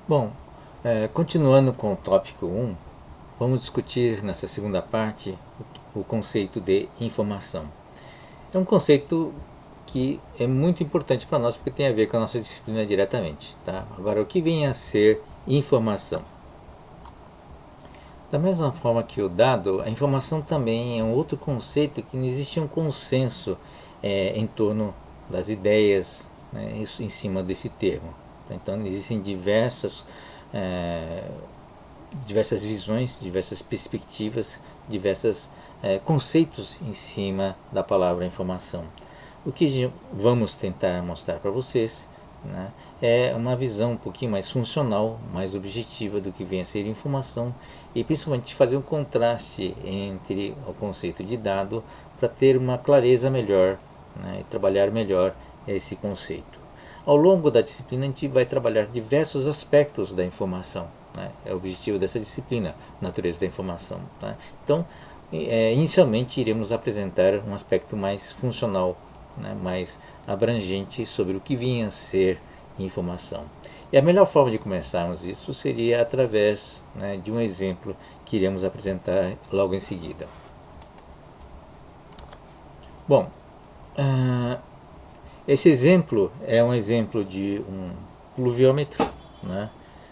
Bom, continuando com o tópico 1, vamos discutir nessa segunda parte o conceito de informação. É um conceito que é muito importante para nós porque tem a ver com a nossa disciplina diretamente. Tá? Agora, o que vem a ser informação? Da mesma forma que o dado, a informação também é um outro conceito que não existe um consenso em torno das ideias, né, isso, em cima desse termo. Então existem diversas visões, diversas perspectivas, diversos conceitos em cima da palavra informação. O que vamos tentar mostrar para vocês, né, é uma visão um pouquinho mais funcional, mais objetiva do que vem a ser informação e principalmente fazer um contraste entre o conceito de dado para ter uma clareza melhor, né, e trabalhar melhor esse conceito. Ao longo da disciplina a gente vai trabalhar diversos aspectos da informação, né, é o objetivo dessa disciplina, natureza da informação. Tá? Então, inicialmente iremos apresentar um aspecto mais funcional, né, mais abrangente sobre o que vinha a ser informação. E a melhor forma de começarmos isso seria através, né, de um exemplo que iremos apresentar logo em seguida. Bom, esse exemplo é um exemplo de um pluviômetro, né?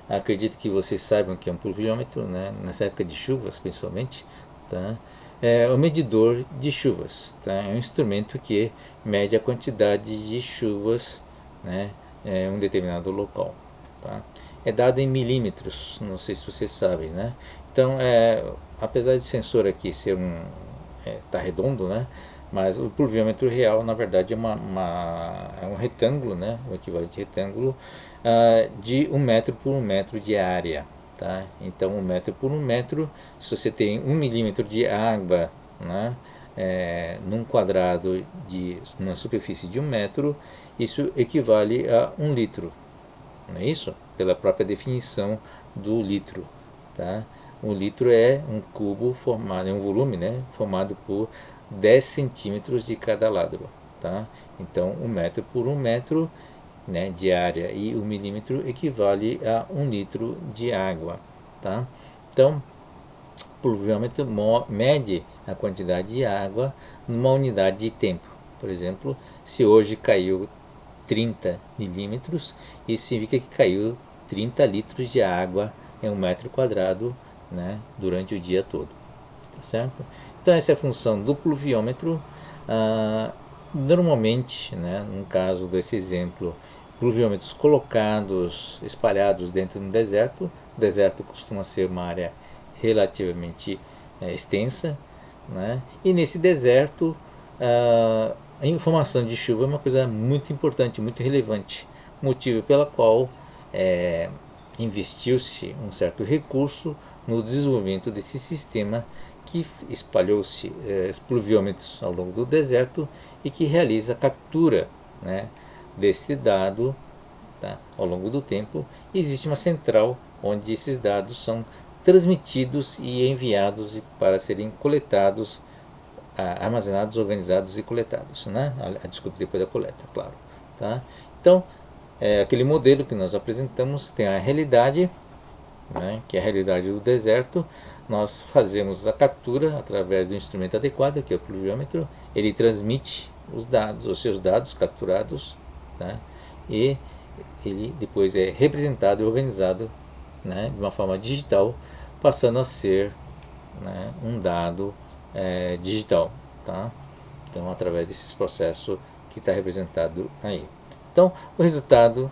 Acredito que vocês saibam que é um pluviômetro, né? Nessa época de chuvas principalmente. Tá? É o medidor de chuvas, tá? É um instrumento que mede a quantidade de chuvas, né, em um determinado local. Tá? É dado em milímetros, não sei se vocês sabem, né? Então, apesar de sensor aqui ser tá redondo, né? Mas o pluviômetro real, na verdade, é um retângulo, né? O equivalente retângulo de 1 metro por 1 metro de área. Tá? Então 1 metro por 1 metro, se você tem 1 milímetro de água, né, num quadrado de uma superfície de 1 metro, isso equivale a 1 litro, não é isso? Pela própria definição do litro. Tá? Um litro é um cubo formado, é um volume, né, formado por 10 centímetros de cada lado. Tá? Então 1 metro por 1 metro, né, de área e 1 milímetro equivale a 1 litro de água. Tá? Então, o pluviômetro mede a quantidade de água numa unidade de tempo. Por exemplo, se hoje caiu 30 milímetros, isso significa que caiu 30 litros de água em 1 metro quadrado, né, durante o dia todo. Tá certo? Então, essa é a função do pluviômetro. Normalmente, né, no caso desse exemplo, pluviômetros colocados, espalhados dentro de um deserto. O deserto costuma ser uma área relativamente extensa, né? E nesse deserto a informação de chuva é uma coisa muito importante, muito relevante, motivo pela qual investiu-se um certo recurso no desenvolvimento desse sistema que espalhou-se pluviômetros ao longo do deserto e que realiza a captura, né, desse dado, tá, ao longo do tempo. Existe uma central onde esses dados são transmitidos e enviados para serem coletados, armazenados, organizados e coletados, né? Desculpe, depois da coleta, claro. Tá? Então, aquele modelo que nós apresentamos tem a realidade, né, que é a realidade do deserto. Nós fazemos a captura através do instrumento adequado, que é o pluviômetro. Ele transmite os dados, os seus dados capturados, tá? E ele depois é representado e organizado, né, de uma forma digital, passando a ser, né, um dado digital. Tá? Então, através desses processos que está representado aí. Então, o resultado,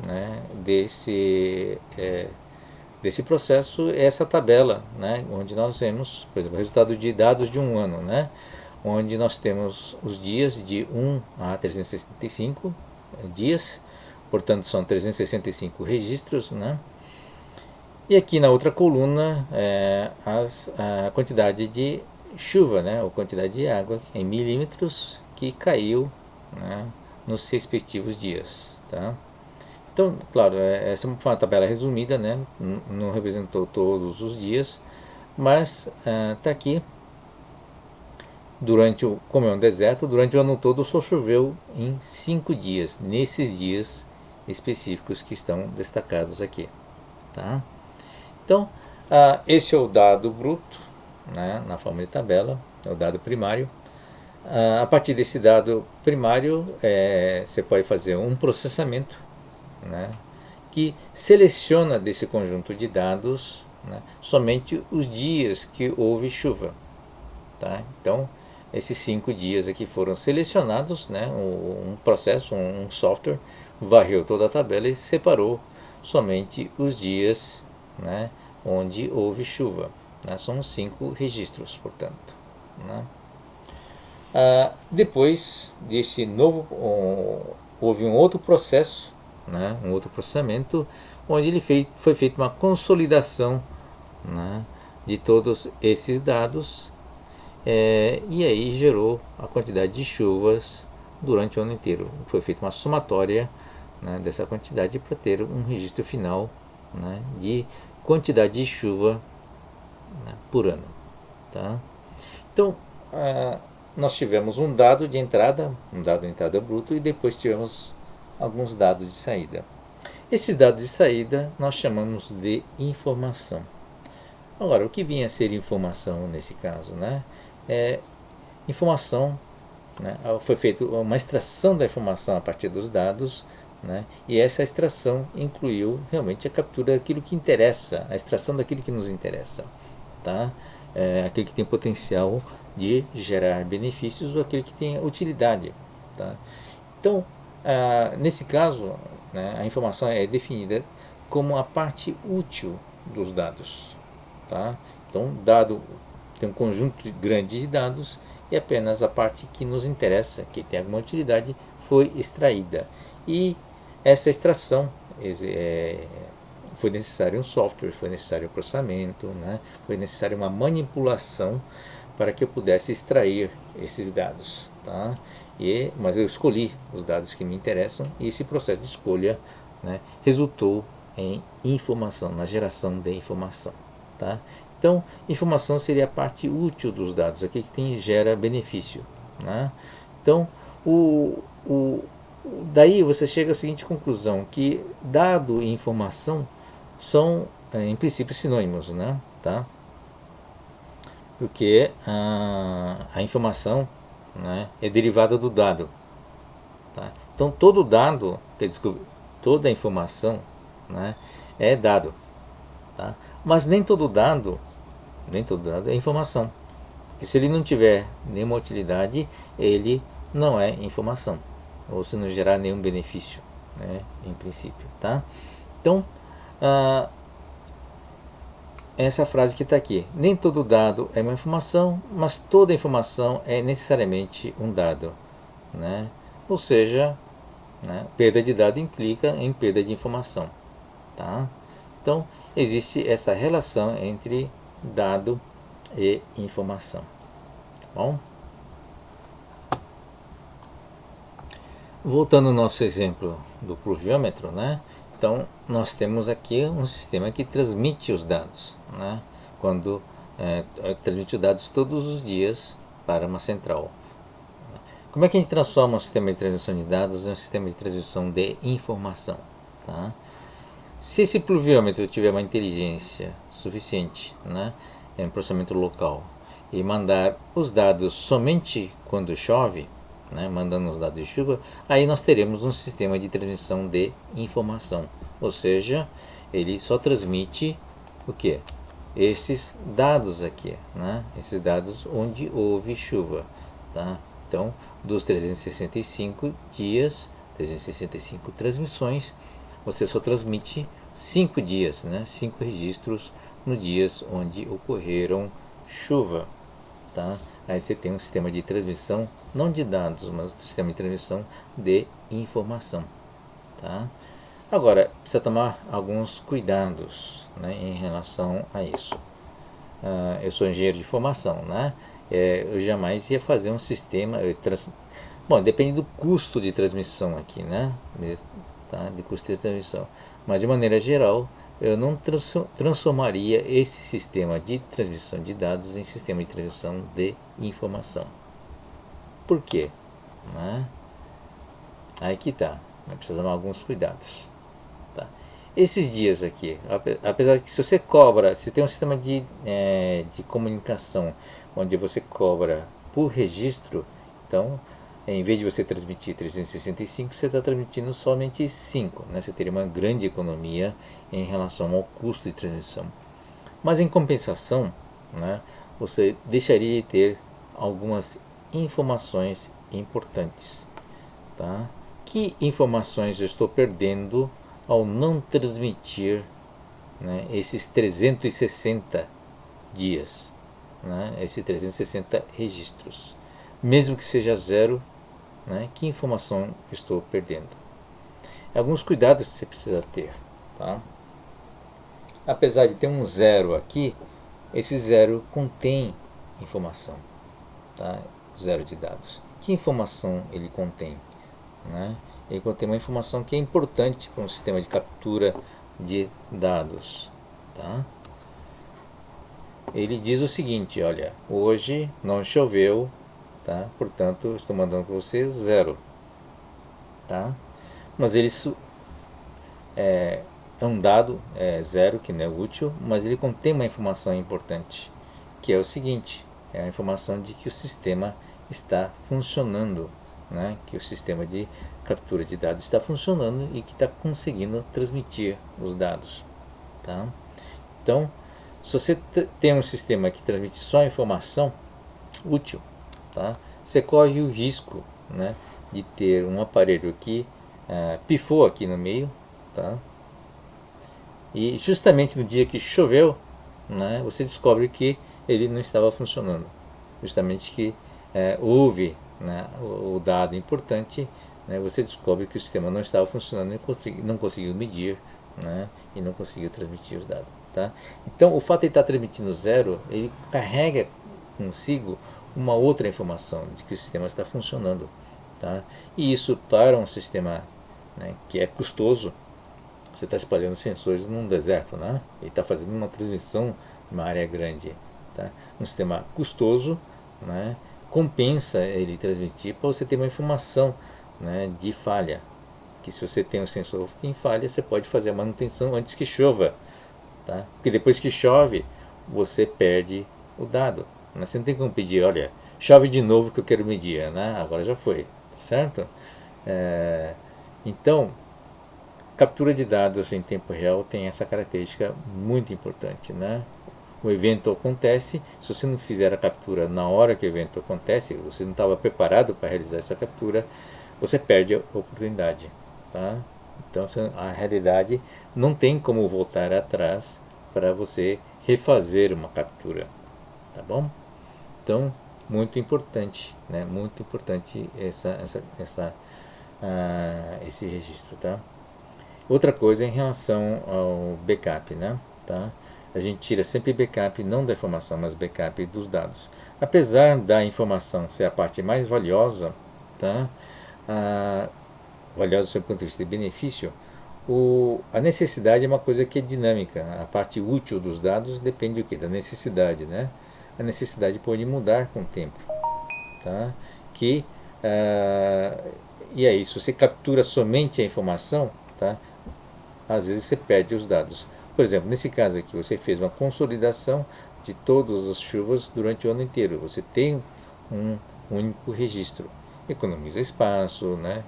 né, desse processo é essa tabela, né, onde nós vemos, por exemplo, o resultado de dados de um ano, né, onde nós temos os dias de 1 a 365 dias, portanto são 365 registros, né? E aqui na outra coluna a quantidade de chuva, né, ou quantidade de água em milímetros que caiu, né, nos respectivos dias. Tá? Então, claro, essa foi uma tabela resumida, né, não representou todos os dias, mas está aqui. Como é um deserto, durante o ano todo só choveu em 5 dias, nesses dias específicos que estão destacados aqui. tá? Então, esse é o dado bruto, né, na forma de tabela, é o dado primário. A partir desse dado primário, você pode fazer um processamento, né, que seleciona desse conjunto de dados, né, somente os dias que houve chuva. Tá? Então, esses 5 dias aqui foram selecionados, né, um processo, um software, varreu toda a tabela e separou somente os dias, né, onde houve chuva. Né? São 5 registros, portanto. Né? Depois desse novo, houve um outro processo, né, um outro processamento, onde foi feita uma consolidação, né, de todos esses dados, e aí gerou a quantidade de chuvas durante o ano inteiro. Foi feita uma somatória, né, dessa quantidade para ter um registro final, né, de quantidade de chuva, né, por ano. Tá? Então, nós tivemos um dado de entrada bruto, e depois tivemos alguns dados de saída. Esses dados de saída nós chamamos de informação. Agora, o que vinha a ser informação nesse caso, né? Informação, né? Foi feita uma extração da informação a partir dos dados, né? E essa extração incluiu realmente a captura daquilo que interessa, a extração daquilo que nos interessa, tá? Aquele que tem potencial de gerar benefícios ou aquele que tem utilidade, tá? Então, nesse caso, né, a informação é definida como a parte útil dos dados, tá? Então, dado tem um conjunto grande de dados e apenas a parte que nos interessa, que tem alguma utilidade, foi extraída. E essa extração foi necessário um software, foi necessário um processamento, né? Foi necessário uma manipulação para que eu pudesse extrair esses dados, tá? Mas eu escolhi os dados que me interessam e esse processo de escolha, né, resultou em informação, na geração de informação, tá? Então, informação seria a parte útil dos dados, aqui que gera benefício, né? Então, daí você chega à seguinte conclusão, que dado e informação são, em princípio, sinônimos, né? Tá? Porque a informação, né, é derivada do dado. Tá? Então, todo dado, toda informação, né, é dado. Tá? Mas nem todo dado é informação. Porque se ele não tiver nenhuma utilidade, ele não é informação. Ou se não gerar nenhum benefício, né, em princípio. Tá? Então, essa frase que está aqui. Nem todo dado é uma informação, mas toda informação é necessariamente um dado. Né? Ou seja, né, perda de dado implica em perda de informação. Tá? Então, existe essa relação entre dado e informação. Tá bom? Voltando ao nosso exemplo do pluviômetro, né? Então, nós temos aqui um sistema que transmite os dados, né? Quando transmite os dados todos os dias para uma central. Como é que a gente transforma um sistema de transmissão de dados em um sistema de transmissão de informação? Tá? Se esse pluviômetro tiver uma inteligência suficiente, né, em processamento local, e mandar os dados somente quando chove, né, mandando os dados de chuva, aí nós teremos um sistema de transmissão de informação. Ou seja, ele só transmite o que? Esses dados aqui, né, esses dados onde houve chuva. Tá? Então, dos 365 dias, 365 transmissões, você só transmite 5 dias, né? 5 registros nos dias onde ocorreram chuva. Tá? Aí você tem um sistema de transmissão, não de dados, mas um sistema de transmissão de informação. Tá? Agora, precisa tomar alguns cuidados, né, em relação a isso. Eu sou engenheiro de formação, né? Eu jamais ia fazer um sistema. Bom, depende do custo de transmissão aqui, né? Tá? De custo de transmissão. Mas de maneira geral, eu não transformaria esse sistema de transmissão de dados em sistema de transmissão de informação. Por quê? Né? Aí que tá. Precisa tomar alguns cuidados. Tá? esses dias aqui, apesar de que se você cobra, se tem um sistema de comunicação onde você cobra por registro, então em vez de você transmitir 365, você está transmitindo somente 5, né? Você teria uma grande economia em relação ao custo de transmissão. Mas em compensação, né, você deixaria de ter algumas informações importantes. Tá? Que informações eu estou perdendo ao não transmitir, né, esses 360 dias, né, esses 360 registros? Mesmo que seja zero, né, que informação eu estou perdendo? Alguns cuidados que você precisa ter. Tá? Apesar de ter um zero aqui, esse zero contém informação, tá? Zero de dados. Que informação ele contém? Né? Ele contém uma informação que é importante para um sistema de captura de dados. Tá? Ele diz o seguinte: olha, hoje não choveu, tá? Portanto, estou mandando para você zero. Tá? Mas ele é um dado zero, que não é útil, mas ele contém uma informação importante, que é o seguinte: é a informação de que o sistema está funcionando, né? Que o sistema de captura de dados está funcionando e que está conseguindo transmitir os dados. Tá? Então, se você tem um sistema que transmite só informação útil, tá? Você corre o risco, né, de ter um aparelho que pifou aqui no meio, tá? E justamente no dia que choveu, né, você descobre que ele não estava funcionando. Justamente que houve, né, o dado importante, né, você descobre que o sistema não estava funcionando e não conseguiu medir, né, e não conseguiu transmitir os dados. Tá? Então, o fato de estar transmitindo zero, ele carrega consigo uma outra informação de que o sistema está funcionando. Tá? E isso, para um sistema, né, que é custoso, você está espalhando sensores num deserto, né? E está fazendo uma transmissão numa área grande. Tá? Um sistema custoso, né, compensa ele transmitir para você ter uma informação, né, de falha. Que se você tem um sensor em falha, você pode fazer a manutenção antes que chova. Tá? Porque depois que chove, você perde o dado. Né? Você não tem como pedir, olha, chove de novo que eu quero medir. Né? Agora já foi, certo? Então, captura de dados em tempo real tem essa característica muito importante, né? O evento acontece, se você não fizer a captura na hora que o evento acontece, você não estava preparado para realizar essa captura, você perde a oportunidade, tá? Então a realidade não tem como voltar atrás para você refazer uma captura, tá bom? Então, muito importante, né? Muito importante esse registro, tá? Outra coisa em relação ao backup, né? Tá? A gente tira sempre backup não da informação, mas backup dos dados. Apesar da informação ser a parte mais valiosa, tá? Valiosa do seu ponto de vista de benefício, a necessidade é uma coisa que é dinâmica. A parte útil dos dados depende do quê? Da necessidade, né? A necessidade pode mudar com o tempo, tá? E aí, se você captura somente a informação, tá? Às vezes você perde os dados. Por exemplo, nesse caso aqui, você fez uma consolidação de todas as chuvas durante o ano inteiro. Você tem um único registro. Economiza espaço, né?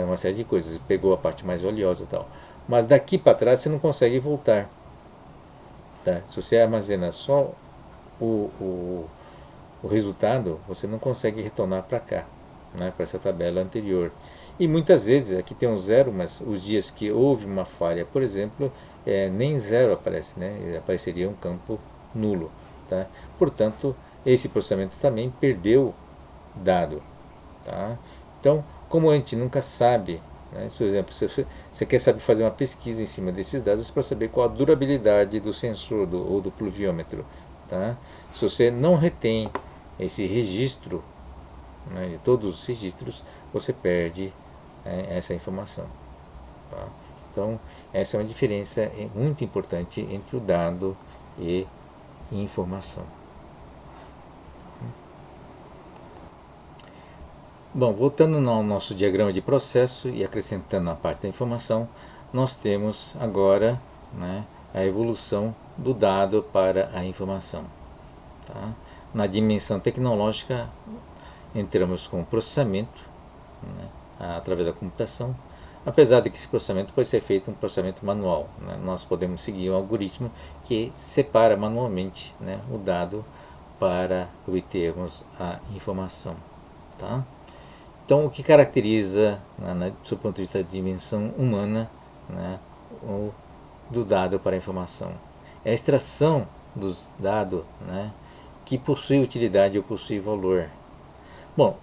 Uma série de coisas. Pegou a parte mais valiosa e tal. Mas daqui para trás você não consegue voltar. Tá? Se você armazena só o resultado, você não consegue retornar para cá, né? Para essa tabela anterior. E muitas vezes, aqui tem um zero, mas os dias que houve uma falha, por exemplo, nem zero aparece, né? Apareceria um campo nulo. Tá? Portanto, esse processamento também perdeu dado. Tá? Então, como a gente nunca sabe, né? Por exemplo, você quer saber fazer uma pesquisa em cima desses dados para saber qual a durabilidade do sensor ou do pluviômetro. Tá? Se você não retém esse registro, né, de todos os registros, você perde essa informação. Tá? Então, essa é uma diferença muito importante entre o dado e informação. Bom, voltando ao nosso diagrama de processo e acrescentando a parte da informação, nós temos agora, né, a evolução do dado para a informação. Tá? Na dimensão tecnológica, entramos com o processamento, né, através da computação, apesar de que esse processamento pode ser feito um processamento manual. Né? Nós podemos seguir um algoritmo que separa manualmente, né, o dado para obtermos a informação. Tá? Então, o que caracteriza, do ponto de vista da dimensão humana, né, do dado para a informação? É a extração dos dados, né, que possui utilidade ou possui valor. Bom,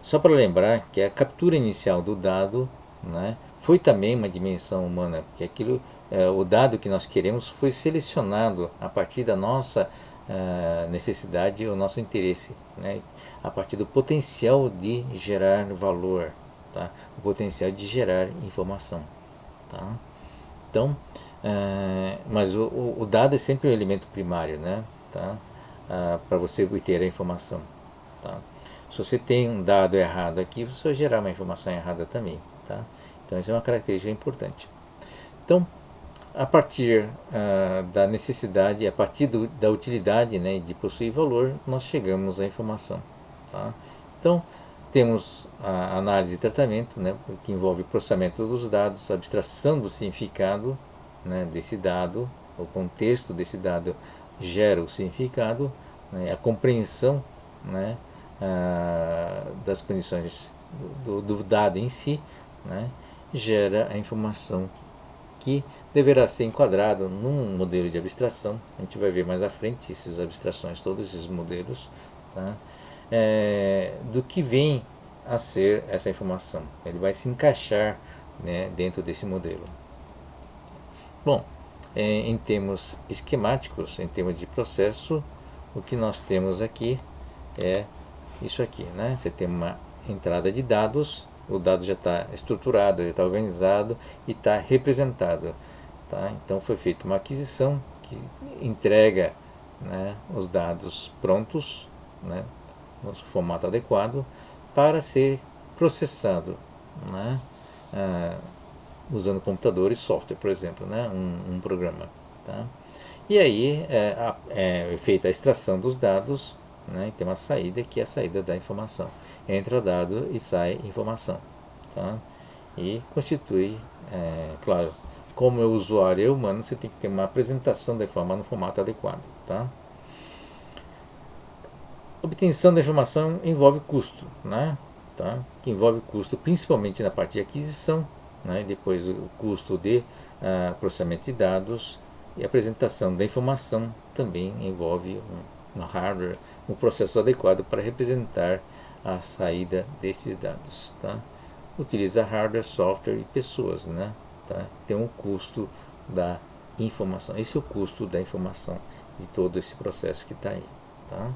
só para lembrar que a captura inicial do dado, né, foi também uma dimensão humana, porque o dado que nós queremos foi selecionado a partir da nossa necessidade ou nosso interesse, né, a partir do potencial de gerar valor, tá, o potencial de gerar informação. Tá? Então, mas o dado é sempre um elemento primário, né, tá, para você obter a informação. Tá? Se você tem um dado errado aqui, você vai gerar uma informação errada também. Tá? Então, isso é uma característica importante. Então, a partir da necessidade, a partir da utilidade, né, de possuir valor, nós chegamos à informação. Tá? Então, temos a análise e tratamento, né, que envolve processamento dos dados, abstração do significado, né, desse dado, o contexto desse dado gera o significado, né, a compreensão, né, das condições do dado em si, né, gera a informação que deverá ser enquadrado num modelo de abstração. A gente vai ver mais à frente essas abstrações, todos esses modelos, tá? Do que vem a ser essa informação. Ele vai se encaixar, né, dentro desse modelo. Bom, em termos esquemáticos, em termos de processo, o que nós temos aqui é isso aqui, né? Você tem uma entrada de dados, o dado já está estruturado, já está organizado e está representado. Tá? Então foi feita uma aquisição que entrega, né, os dados prontos, né, no formato adequado para ser processado, né, usando computador e software, por exemplo, né, um programa. Tá? E aí é feita a extração dos dados, né, e tem uma saída que é a saída da informação. Entra dado e sai informação. Tá? E constitui, claro, como o usuário é humano, você tem que ter uma apresentação da informação no formato adequado. Tá? Obtenção da informação envolve custo, né? Tá? Que envolve custo principalmente na parte de aquisição, né? Depois o custo de processamento de dados e apresentação da informação também envolve um hardware, um processo adequado para representar a saída desses dados. Tá? Utiliza hardware, software e pessoas, né? Tá? Tem um custo da informação. Esse é o custo da informação de todo esse processo que está aí. Tá?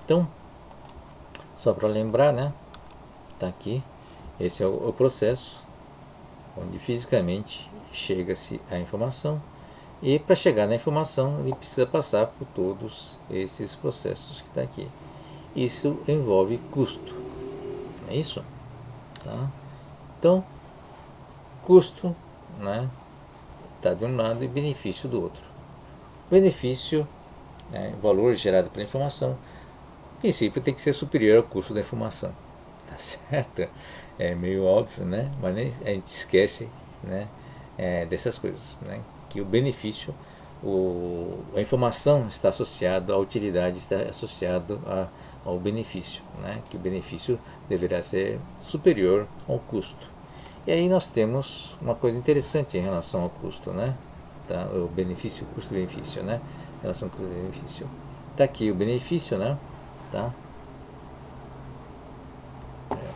Então, só para lembrar, né? Tá aqui. Esse é o processo onde fisicamente chega-se à informação. E para chegar na informação, ele precisa passar por todos esses processos que está aqui. Isso envolve custo, não é isso? Tá? Então, custo, né, está de um lado e benefício do outro. Benefício, né, valor gerado pela informação, em princípio tem que ser superior ao custo da informação. Tá certo? É meio óbvio, né? Mas nem, a gente esquece, né, dessas coisas, né? Que o benefício, a informação está associada, a utilidade está associada ao benefício, né? Que o benefício deverá ser superior ao custo. E aí nós temos uma coisa interessante em relação ao custo, né? Tá? O benefício, custo-benefício, né? Em relação ao custo-benefício. Está aqui o benefício, né? Tá?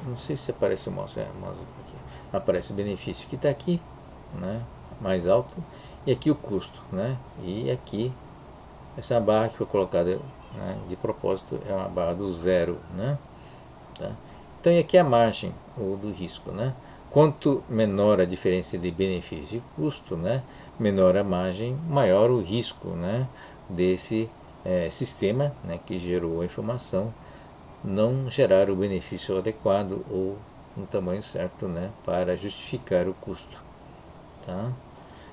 Não sei se aparece o mouse, o mouse tá aqui. Aparece o benefício que está aqui, né? Mais alto, e aqui o custo, né? E aqui essa barra que foi colocada, né, de propósito é uma barra do zero, né? Tá? Então, e aqui a margem ou do risco, né? Quanto menor a diferença de benefício e custo, né, menor a margem, maior o risco, né, desse sistema, né, que gerou a informação não gerar o benefício adequado ou no tamanho certo, né, para justificar o custo. Tá?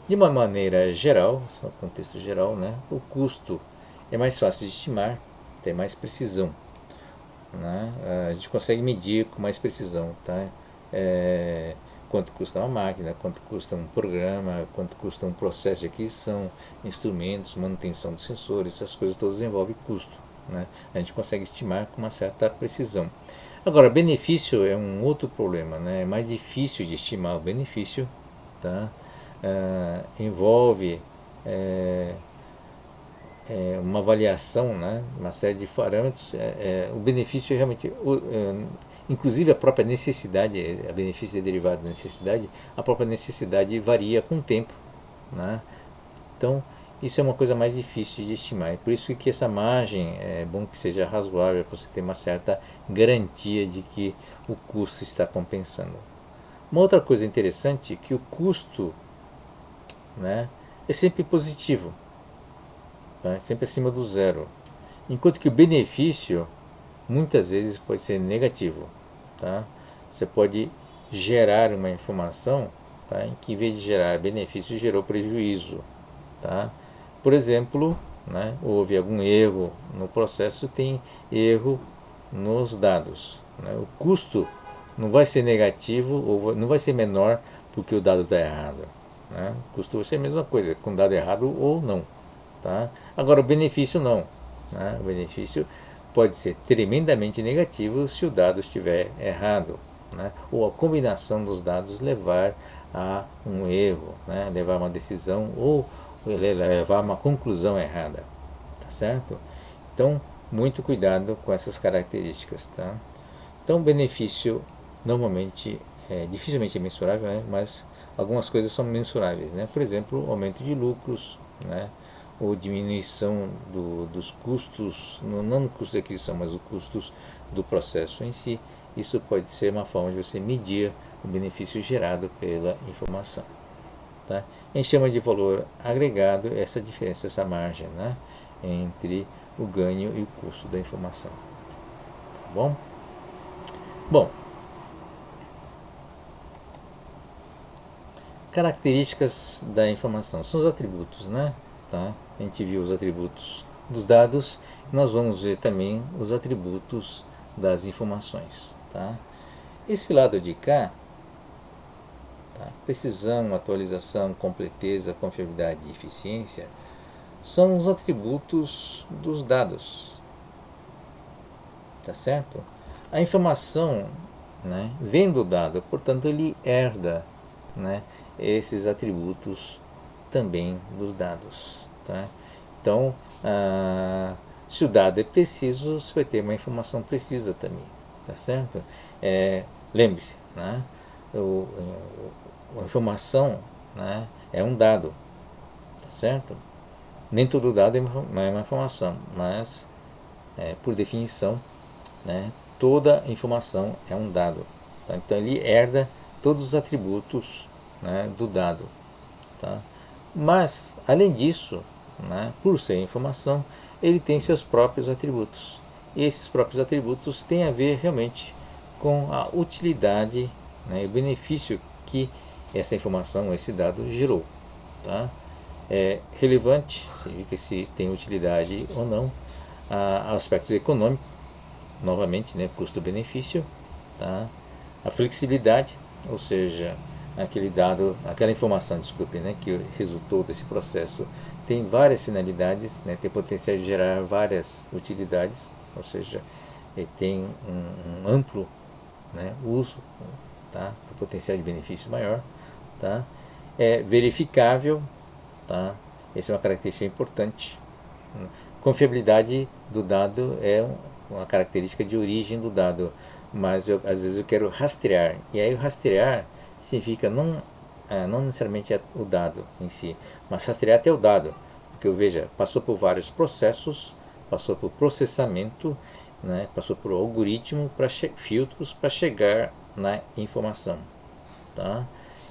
De uma maneira geral, só contexto geral, né, o custo é mais fácil de estimar, tem mais precisão, né? A gente consegue medir com mais precisão, tá? Quanto custa uma máquina, quanto custa um programa, quanto custa um processo de aquisição, instrumentos, manutenção dos sensores, essas coisas todas envolvem custo, né? A gente consegue estimar com uma certa precisão. Agora, benefício é um outro problema, né? É mais difícil de estimar o benefício, tá? Envolve uma avaliação, né, uma série de parâmetros. O benefício realmente, inclusive a própria necessidade, a benefício é derivado da necessidade, a própria necessidade varia com o tempo, né? Então isso é uma coisa mais difícil de estimar, e por isso que essa margem é bom que seja razoável, para você ter uma certa garantia de que o custo está compensando. Uma outra coisa interessante é que o custo, né, é sempre positivo, tá? Sempre acima do zero, enquanto que o benefício muitas vezes pode ser negativo, tá? Você pode gerar uma informação, tá, em que em vez de gerar benefício gerou prejuízo, tá? Por exemplo, né, houve algum erro no processo, tem erro nos dados, né? O custo não vai ser negativo ou não vai ser menor porque o dado está errado, né? O custo vai ser a mesma coisa, com dado errado ou não, tá? Agora o benefício não, né? O benefício pode ser tremendamente negativo se o dado estiver errado, né? Ou a combinação dos dados levar a um erro, né? Levar a uma decisão ou levar a uma conclusão errada, tá certo? Então, muito cuidado com essas características, tá? Então, o benefício normalmente dificilmente é mensurável, né? Mas algumas coisas são mensuráveis, né? Por exemplo, aumento de lucros, né? Ou diminuição dos custos, não no custo de aquisição, mas os custos do processo em si. Isso pode ser uma forma de você medir o benefício gerado pela informação, tá? A gente chama de valor agregado essa diferença, essa margem, né, entre o ganho e o custo da informação. Tá bom? Bom, características da informação são os atributos, né? Tá? A gente viu os atributos dos dados, nós vamos ver também os atributos das informações, tá? Esse lado de cá, tá? Precisão, atualização, completeza, confiabilidade e eficiência são os atributos dos dados, tá certo? A informação, né, vem do dado, portanto ele herda, né, esses atributos também dos dados, tá? Então, se o dado é preciso, você vai ter uma informação precisa também, tá certo? Lembre-se, né, a informação, né, é um dado, tá certo? Nem todo dado é uma informação, mas por definição, né, toda informação é um dado, tá? Então ele herda todos os atributos, né, do dado, tá? Mas além disso, né, por ser informação, ele tem seus próprios atributos, e esses próprios atributos têm a ver realmente com a utilidade, né, e o benefício que essa informação, esse dado gerou, tá? Relevante significa se tem utilidade ou não. Aspecto econômico, novamente, né, custo-benefício, tá? A flexibilidade, ou seja, aquele dado, aquela informação, desculpe, né, que resultou desse processo tem várias finalidades, né, tem potencial de gerar várias utilidades, ou seja, tem um amplo, né, uso, tá, do potencial de benefício maior, tá? É verificável, tá? Essa é uma característica importante. Confiabilidade do dado é uma característica de origem do dado, mas às vezes eu quero rastrear, e aí o rastrear significa não necessariamente o dado em si, mas rastrear até o dado, porque veja, passou por vários processos, passou por processamento, né, passou por algoritmo, filtros para chegar na informação, tá?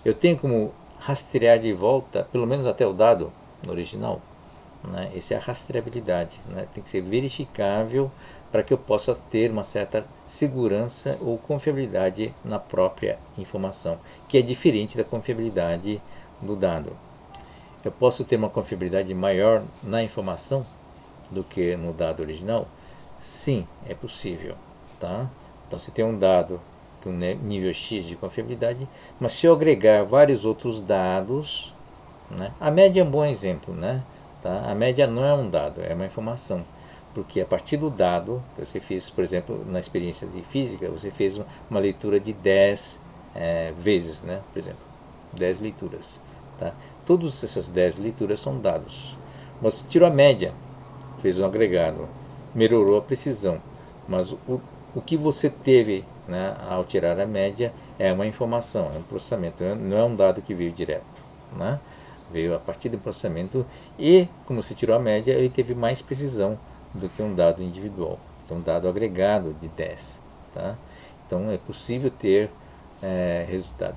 Eu tenho como rastrear de volta, pelo menos até o dado original, né? Essa é a rastreabilidade, né? Tem que ser verificável para que eu possa ter uma certa segurança ou confiabilidade na própria informação, que é diferente da confiabilidade do dado. Eu posso ter uma confiabilidade maior na informação do que no dado original? Sim, é possível, tá? Então, se tem um dado com nível X de confiabilidade, mas se eu agregar vários outros dados, né? A média é um bom exemplo, né? Tá? A média não é um dado, é uma informação. Porque a partir do dado, você fez, por exemplo, na experiência de física, você fez uma leitura de 10 vezes, né? Por exemplo, 10 leituras. Tá? Todas essas 10 leituras são dados. Você tirou a média, fez um agregado, melhorou a precisão, mas o que você teve, né, ao tirar a média é uma informação, é um processamento, não é um dado que veio direto, né? Veio a partir do processamento e, como você tirou a média, ele teve mais precisão do que um dado individual, que é um dado agregado de 10. Tá? Então é possível ter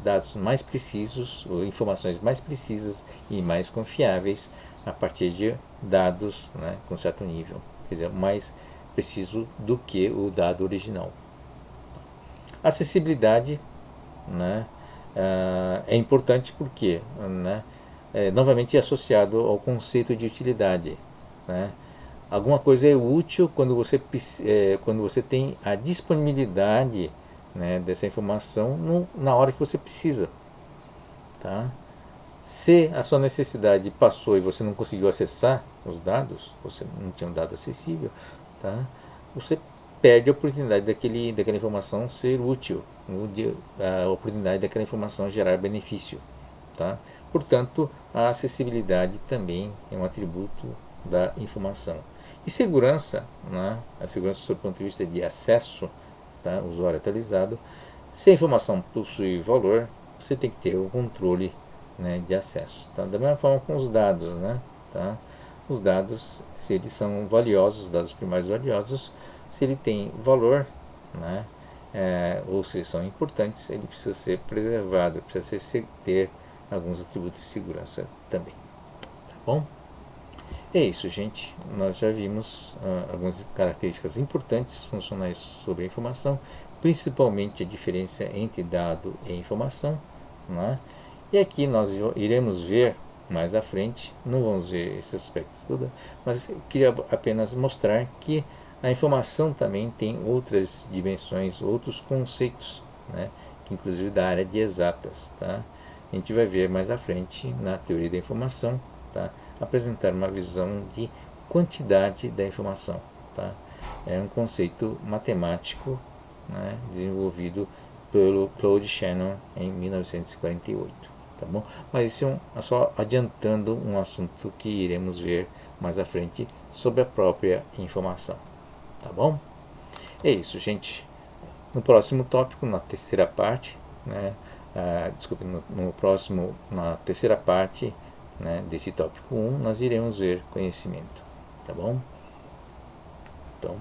dados mais precisos, ou informações mais precisas e mais confiáveis a partir de dados, né, com certo nível, quer dizer, mais preciso do que o dado original. Acessibilidade, né, é importante porque, né, novamente é associado ao conceito de utilidade. Né? Alguma coisa é útil quando você tem a disponibilidade, né, dessa informação na hora que você precisa. Tá? Se a sua necessidade passou e você não conseguiu acessar os dados, você não tinha um dado acessível, tá? Você perde a oportunidade daquela informação ser útil, a oportunidade daquela informação gerar benefício. Tá? Portanto, a acessibilidade também é um atributo da informação. E segurança, né? A segurança do ponto de vista de acesso, tá? Usuário atualizado. Se a informação possui valor, você tem que ter o controle, né, de acesso. Tá? Da mesma forma com os dados. Né? Tá? Os dados, se eles são valiosos, os dados primários valiosos, se ele tem valor, né, ou se são importantes, ele precisa ser preservado, precisa ter alguns atributos de segurança também. Tá bom? É isso, gente. Nós já vimos algumas características importantes funcionais sobre a informação, principalmente a diferença entre dado e informação. Né? E aqui nós iremos ver mais à frente, não vamos ver esses aspectos todos, mas eu queria apenas mostrar que a informação também tem outras dimensões, outros conceitos, né? Que inclusive da área de exatas. Tá? A gente vai ver mais à frente na teoria da informação, tá? Apresentar uma visão de quantidade da informação. Tá? É um conceito matemático, né, desenvolvido pelo Claude Shannon em 1948. Tá bom? Mas isso é só adiantando um assunto que iremos ver mais à frente sobre a própria informação. Tá bom? É isso, gente. No próximo tópico, na terceira parte, né, na terceira parte, né, desse tópico 1, nós iremos ver conhecimento. Tá bom? Então,